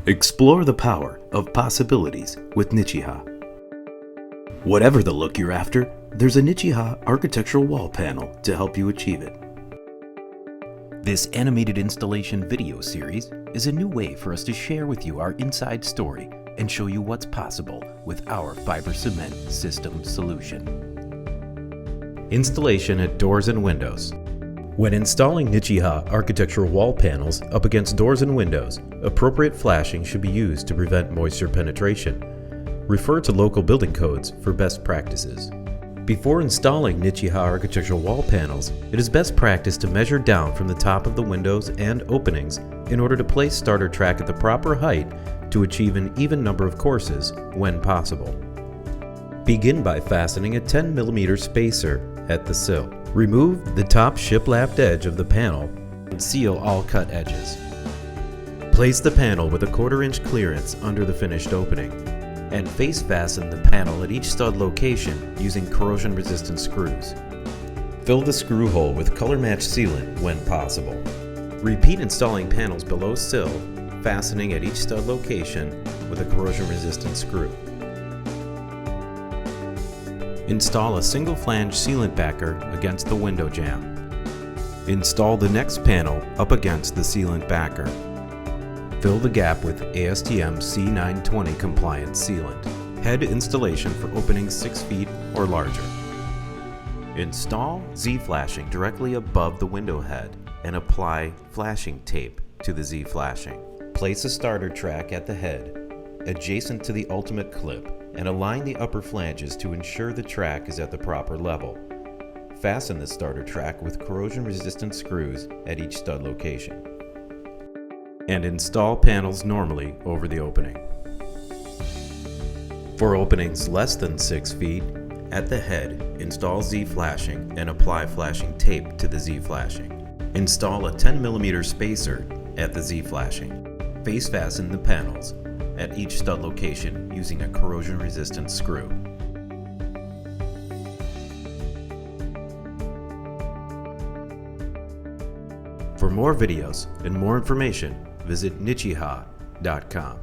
Explore the power of possibilities with Nichiha. Whatever the look you're after, there's a Nichiha architectural wall panel to help you achieve it. This animated installation video series is a new way for us to share with you our inside story and show you what's possible with our fiber cement system solution. Installation at doors and windows. When installing Nichiha architectural wall panels up against doors and windows, appropriate flashing should be used to prevent moisture penetration. Refer to local building codes for best practices. Before installing Nichiha architectural wall panels, it is best practice to measure down from the top of the windows and openings in order to place starter track at the proper height to achieve an even number of courses when possible. Begin by fastening a 10 mm spacer at the sill. Remove the top shiplapped edge of the panel and seal all cut edges. Place the panel with a 1/4 inch clearance under the finished opening and face fasten the panel at each stud location using corrosion resistant screws. Fill the screw hole with color match sealant when possible. Repeat installing panels below sill, fastening at each stud location with a corrosion resistant screw. Install a single flange sealant backer against the window jamb. Install the next panel up against the sealant backer. Fill the gap with ASTM C920 compliant sealant. Head installation for openings 6 feet or larger. Install Z-flashing directly above the window head and apply flashing tape to the Z-flashing. Place a starter track at the head, adjacent to the ultimate clip, and align the upper flanges to ensure the track is at the proper level. Fasten the starter track with corrosion-resistant screws at each stud location. And install panels normally over the opening. For openings less than 6 feet, at the head, install Z-flashing and apply flashing tape to the Z-flashing. Install a 10 mm spacer at the Z-flashing. Face fasten the panels at each stud location using a corrosion-resistant screw. For more videos and more information, visit nichiha.com.